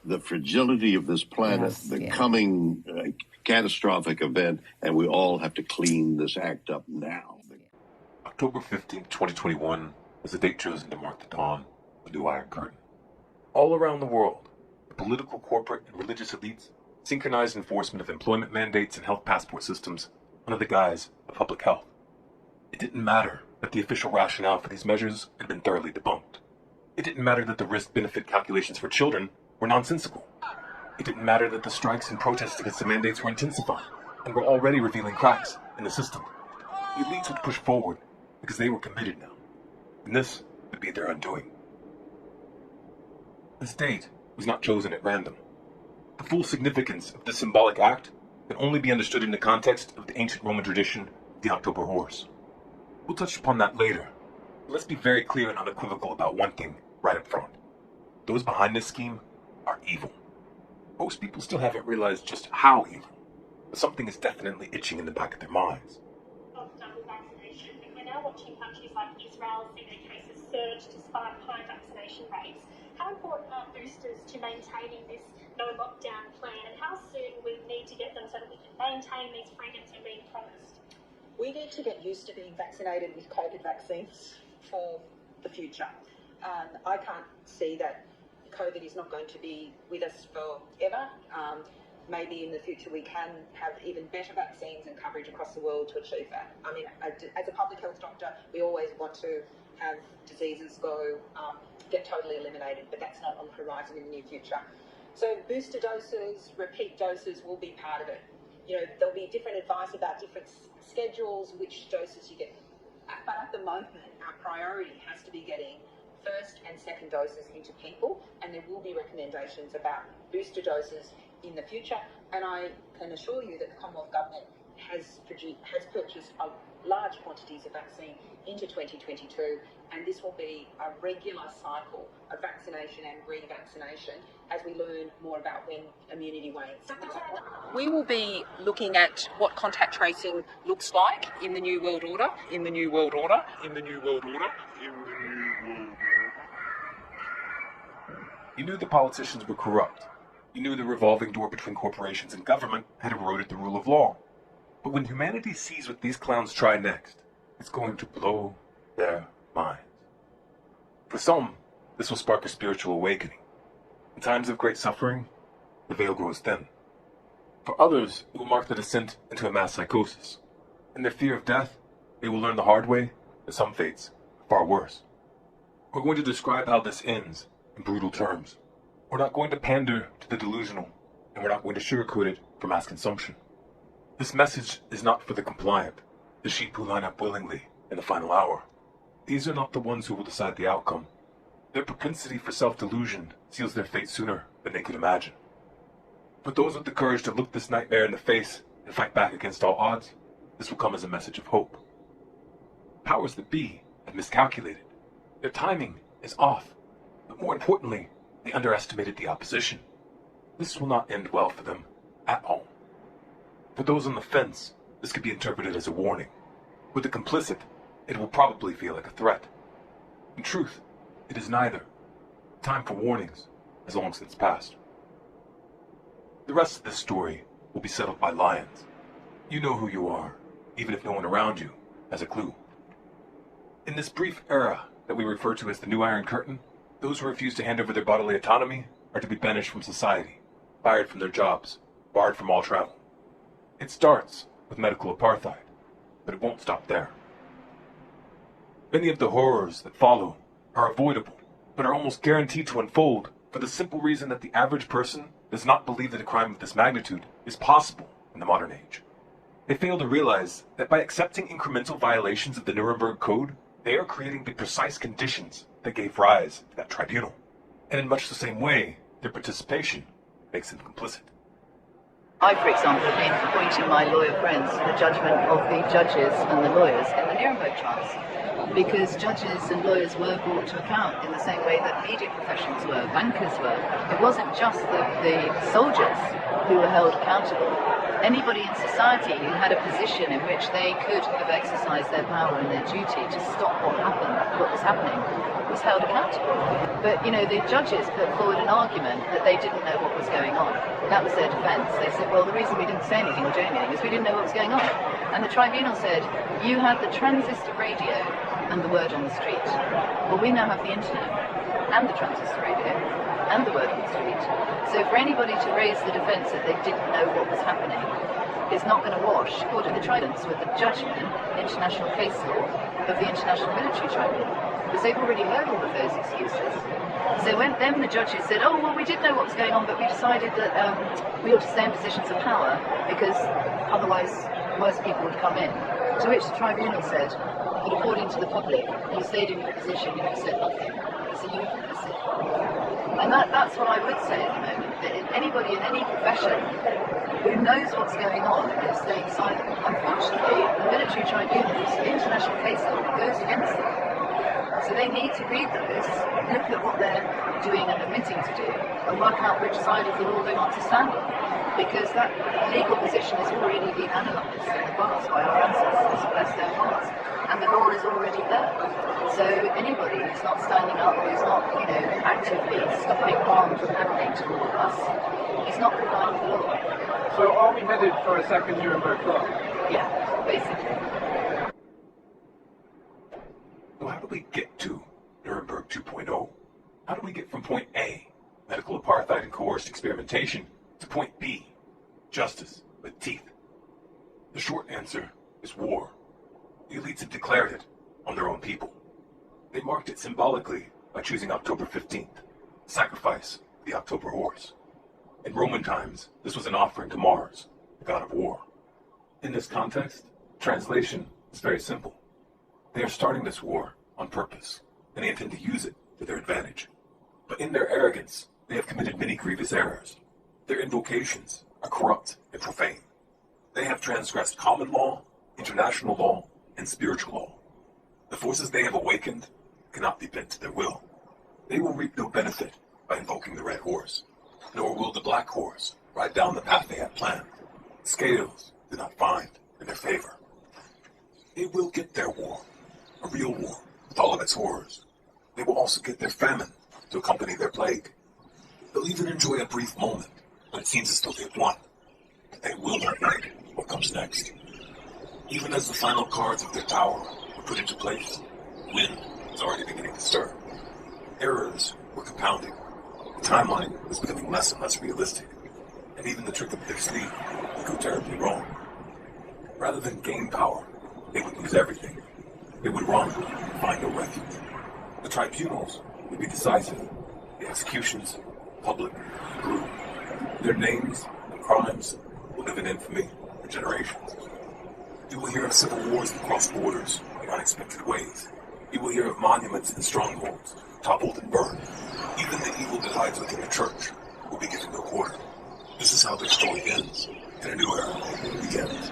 the fragility of this planet, coming catastrophic event, and we all have to clean this act up now. October 15th, 2021 is the date chosen to mark the dawn of the new Iron Curtain. All around the world, the political, corporate, and religious elites synchronized enforcement of employment mandates and health passport systems under the guise of public health. It didn't matter that the official rationale for these measures had been thoroughly debunked. It didn't matter that the risk-benefit calculations for children were nonsensical. It didn't matter that the strikes and protests against the mandates were intensifying and were already revealing cracks in the system. The elites would push forward because they were committed now, and this would be their undoing. This date was not chosen at random. The full significance of this symbolic act can only be understood in the context of the ancient Roman tradition, the October Horse. We'll touch upon that later, but let's be very clear and unequivocal about one thing right up front. Those behind this scheme are evil. Most people still haven't realized just how evil, but something is definitely itching in the back of their minds. Double vaccination, and we're now watching countries like Israel see their cases surge despite high vaccination rates. How important are boosters to maintaining this no lockdown plan, and how soon we need to get them so that we can maintain these freedoms that are being promised? We need to get used to being vaccinated with COVID vaccines for the future. I can't see that COVID is not going to be with us forever. Maybe in the future we can have even better vaccines and coverage across the world to achieve that. I mean, as a public health doctor, we always want to have diseases get totally eliminated, but that's not on the horizon in the near future. So booster doses, repeat doses will be part of it. You know, there'll be different advice about different schedules, which doses you get. But at the moment, our priority has to be getting first and second doses into people, and there will be recommendations about booster doses in the future. And I can assure you that the Commonwealth Government has purchased large quantities of vaccine into 2022, and this will be a regular cycle of vaccination and revaccination as we learn more about when immunity wanes. We will be looking at what contact tracing looks like in the New World Order, in the New World Order, in the New World Order, in the New World Order. You knew the politicians were corrupt. You knew the revolving door between corporations and government had eroded the rule of law. But when humanity sees what these clowns try next, it's going to blow their minds. For some, this will spark a spiritual awakening. In times of great suffering, the veil grows thin. For others, it will mark the descent into a mass psychosis. In their fear of death, they will learn the hard way that some fates are far worse. We're going to describe how this ends in brutal terms. We're not going to pander to the delusional, and we're not going to sugarcoat it for mass consumption. This message is not for the compliant, the sheep who line up willingly in the final hour. These are not the ones who will decide the outcome. Their propensity for self-delusion seals their fate sooner than they could imagine. For those with the courage to look this nightmare in the face and fight back against all odds, this will come as a message of hope. Powers that be have miscalculated. Their timing is off, but more importantly, they underestimated the opposition. This will not end well for them at all. For those on the fence, this could be interpreted as a warning. With the complicit, it will probably feel like a threat. In truth, it is neither. Time for warnings has long since passed. The rest of this story will be settled by lions. You know who you are, even if no one around you has a clue. In this brief era that we refer to as the New Iron Curtain, those who refuse to hand over their bodily autonomy are to be banished from society, fired from their jobs, barred from all travel. It starts with medical apartheid, but it won't stop there. Many of the horrors that follow are avoidable, but are almost guaranteed to unfold for the simple reason that the average person does not believe that a crime of this magnitude is possible in the modern age. They fail to realize that by accepting incremental violations of the Nuremberg Code, they are creating the precise conditions that gave rise to that tribunal. And in much the same way, their participation makes them complicit. I, for example, have been appointing my lawyer friends to the judgment of the judges and the lawyers in the Nuremberg trials, because judges and lawyers were brought to account in the same way that media professionals were, bankers were. It wasn't just the soldiers who were held accountable. Anybody in society who had a position in which they could have exercised their power and their duty to stop what was happening, was held accountable. But, the judges put forward an argument that they didn't know what was going on. That was their defence. They said, well, the reason we didn't say anything or do anything is we didn't know what was going on. And the tribunal said, you had the transistor radio and the word on the street. Well, we now have the internet and the transistor radio and the word on the street. So for anybody to raise the defence that they didn't know what was happening is not going to wash according to the tridents with the judgment, international case law, of the International Military Tribunal, because they've already heard all of those excuses. So when then the judges said, oh, well, we did know what was going on, but we decided that we ought to stay in positions of power because otherwise worse people would come in. To which the tribunal said, but according to the public, you stayed in your position, you said nothing. So you were complicit. And that's what I would say at the moment, that anybody in any profession who knows what's going on is staying silent. Unfortunately, the military tribunals, the international case law goes against them. So they need to read those, look at what they're doing and admitting to do, and work out which side of the law they want to stand on. Because that legal position has already been analysed in the past by our ancestors, bless their hearts, and the law is already there. So anybody who's not standing up, who's not, actively stopping harm from happening to all of us, is not complying with the law. So are we headed for a second Nuremberg trial? Yeah, basically. So how do we get to Nuremberg 2.0? How do we get from point A, medical apartheid and coerced experimentation, to point B, justice with teeth? The short answer is war. The elites have declared it on their own people. They marked it symbolically by choosing October 15th, sacrifice the October horse. In Roman times, this was an offering to Mars, the god of war. In this context, translation is very simple. They are starting this war on purpose, and they intend to use it to their advantage. But in their arrogance, they have committed many grievous errors. Their invocations are corrupt and profane. They have transgressed common law, international law, and spiritual law. The forces they have awakened cannot be bent to their will. They will reap no benefit by invoking the red horse, nor will the black horse ride down the path they have planned. Scales do not find in their favor. They will get their war, a real war, with all of its horrors. They will also get their famine to accompany their plague. They'll even enjoy a brief moment when it seems as though they've won. But they will not know what comes next. Even as the final cards of their tower were put into place, wind was already beginning to stir. Errors were compounding. The timeline was becoming less and less realistic, and even the trick up their sleeve would go terribly wrong. Rather than gain power, they would lose everything. They would run and find no refuge. The tribunals would be decisive. The executions, public, and brutal. Their names and crimes will live in infamy for generations. You will hear of civil wars that cross borders in unexpected ways. You will hear of monuments and strongholds toppled and burned. Even the evil that hides within the church will be given no quarter. This is how their story ends, and a new era begins.